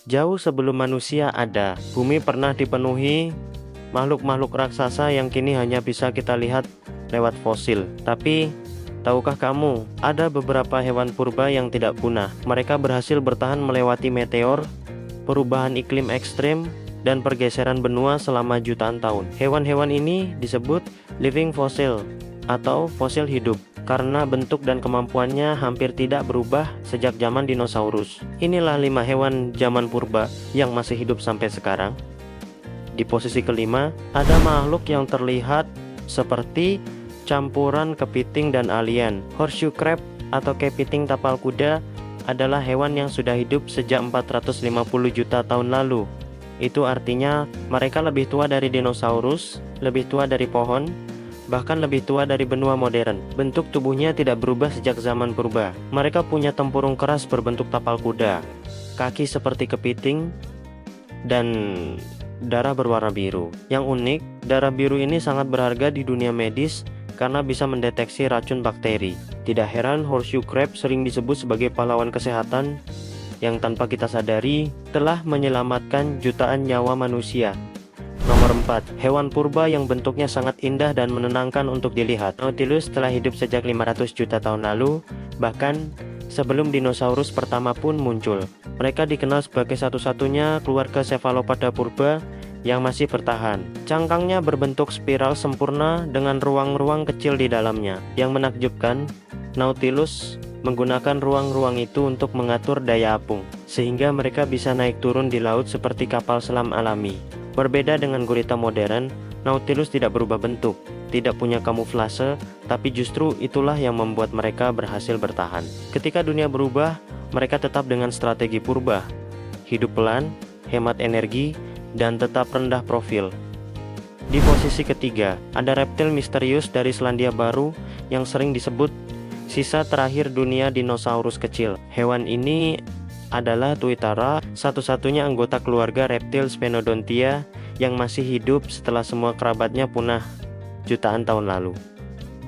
Jauh sebelum manusia ada, bumi pernah dipenuhi makhluk-makhluk raksasa yang kini hanya bisa kita lihat lewat fosil. Tapi, tahukah kamu, ada beberapa hewan purba yang tidak punah. Mereka berhasil bertahan melewati meteor, perubahan iklim ekstrem, dan pergeseran benua selama jutaan tahun. Hewan-hewan ini disebut living fossil atau fosil hidup karena bentuk dan kemampuannya hampir tidak berubah sejak zaman dinosaurus. Inilah 5 hewan zaman purba yang masih hidup sampai sekarang. Di posisi kelima, ada makhluk yang terlihat seperti campuran kepiting dan alien. Horseshoe crab atau kepiting tapal kuda adalah hewan yang sudah hidup sejak 450 juta tahun lalu. Itu artinya mereka lebih tua dari dinosaurus, lebih tua dari pohon, bahkan lebih tua dari benua modern. Bentuk tubuhnya tidak berubah sejak zaman purba. Mereka punya tempurung keras berbentuk tapal kuda, kaki seperti kepiting, dan darah berwarna biru. Yang unik, darah biru ini sangat berharga di dunia medis karena bisa mendeteksi racun bakteri. Tidak heran horseshoe crab sering disebut sebagai pahlawan kesehatan yang tanpa kita sadari telah menyelamatkan jutaan nyawa manusia. Nomor 4, hewan purba yang bentuknya sangat indah dan menenangkan untuk dilihat. Nautilus telah hidup sejak 500 juta tahun lalu, bahkan sebelum dinosaurus pertama pun muncul. Mereka dikenal sebagai satu-satunya keluarga cephalopoda purba yang masih bertahan. Cangkangnya berbentuk spiral sempurna dengan ruang-ruang kecil di dalamnya. Yang menakjubkan, Nautilus menggunakan ruang-ruang itu untuk mengatur daya apung, sehingga mereka bisa naik turun di laut seperti kapal selam alami. Berbeda dengan gurita modern, Nautilus tidak berubah bentuk, tidak punya kamuflase, tapi justru itulah yang membuat mereka berhasil bertahan. Ketika dunia berubah, mereka tetap dengan strategi purba, hidup pelan, hemat energi, dan tetap rendah profil. Di posisi ketiga, ada reptil misterius dari Selandia Baru yang sering disebut sisa terakhir dunia dinosaurus kecil. Hewan ini adalah Tuitara, satu-satunya anggota keluarga reptil Sphenodontia yang masih hidup setelah semua kerabatnya punah jutaan tahun lalu.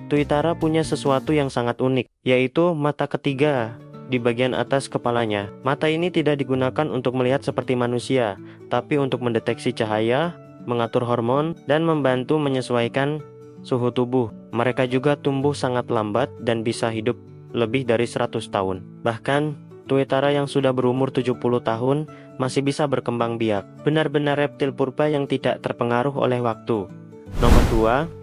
Tuitara punya sesuatu yang sangat unik, yaitu mata ketiga di bagian atas kepalanya. Mata ini tidak digunakan untuk melihat seperti manusia, tapi untuk mendeteksi cahaya, mengatur hormon, dan membantu menyesuaikan suhu tubuh. Mereka juga tumbuh sangat lambat dan bisa hidup lebih dari 100 tahun. Bahkan, Tuitara yang sudah berumur 70 tahun masih bisa berkembang biak. Benar-benar reptil purba yang tidak terpengaruh oleh waktu. Nomor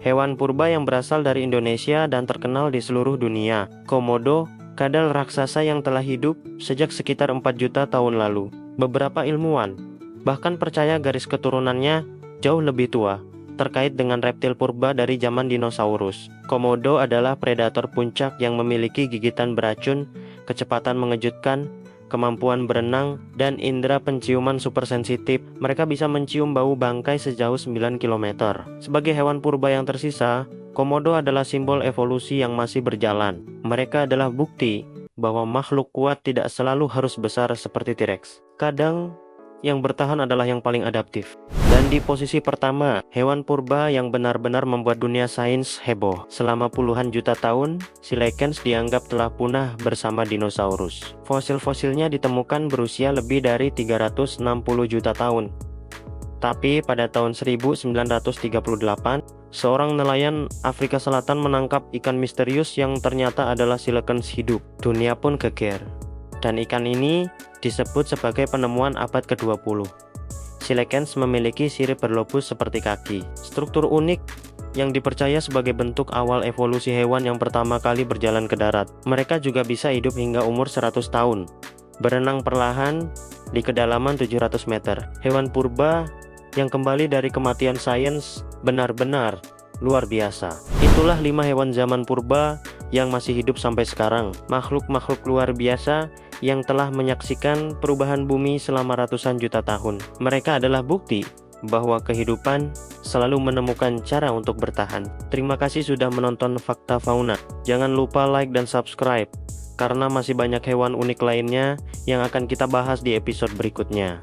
2, hewan purba yang berasal dari Indonesia dan terkenal di seluruh dunia. Komodo, kadal raksasa yang telah hidup sejak sekitar 4 juta tahun lalu. Beberapa ilmuwan bahkan percaya garis keturunannya jauh lebih tua, terkait dengan reptil purba dari zaman dinosaurus. Komodo adalah predator puncak yang memiliki gigitan beracun, kecepatan mengejutkan, kemampuan berenang, dan indera penciuman super sensitif. Mereka bisa mencium bau bangkai sejauh 9 km. Sebagai hewan purba yang tersisa, Komodo adalah simbol evolusi yang masih berjalan. Mereka adalah bukti bahwa makhluk kuat tidak selalu harus besar seperti T-Rex. Kadang, yang bertahan adalah yang paling adaptif. Dan di posisi pertama, hewan purba yang benar-benar membuat dunia sains heboh. Selama puluhan juta tahun, Coelacanth dianggap telah punah bersama dinosaurus. Fosil-fosilnya ditemukan berusia lebih dari 360 juta tahun. Tapi pada tahun 1938, seorang nelayan Afrika Selatan menangkap ikan misterius yang ternyata adalah Coelacanth hidup. Dunia pun geger. Dan ikan ini disebut sebagai penemuan abad ke-20. Coelacanth memiliki sirip berlobus seperti kaki. Struktur unik yang dipercaya sebagai bentuk awal evolusi hewan yang pertama kali berjalan ke darat. Mereka juga bisa hidup hingga umur 100 tahun. Berenang perlahan di kedalaman 700 meter. Hewan purba yang kembali dari kematian sains benar-benar luar biasa. Itulah 5 hewan zaman purba yang masih hidup sampai sekarang. Makhluk-makhluk luar biasa yang telah menyaksikan perubahan bumi selama ratusan juta tahun. Mereka adalah bukti bahwa kehidupan selalu menemukan cara untuk bertahan. Terima kasih sudah menonton Fakta Fauna. Jangan lupa like dan subscribe, karena masih banyak hewan unik lainnya yang akan kita bahas di episode berikutnya.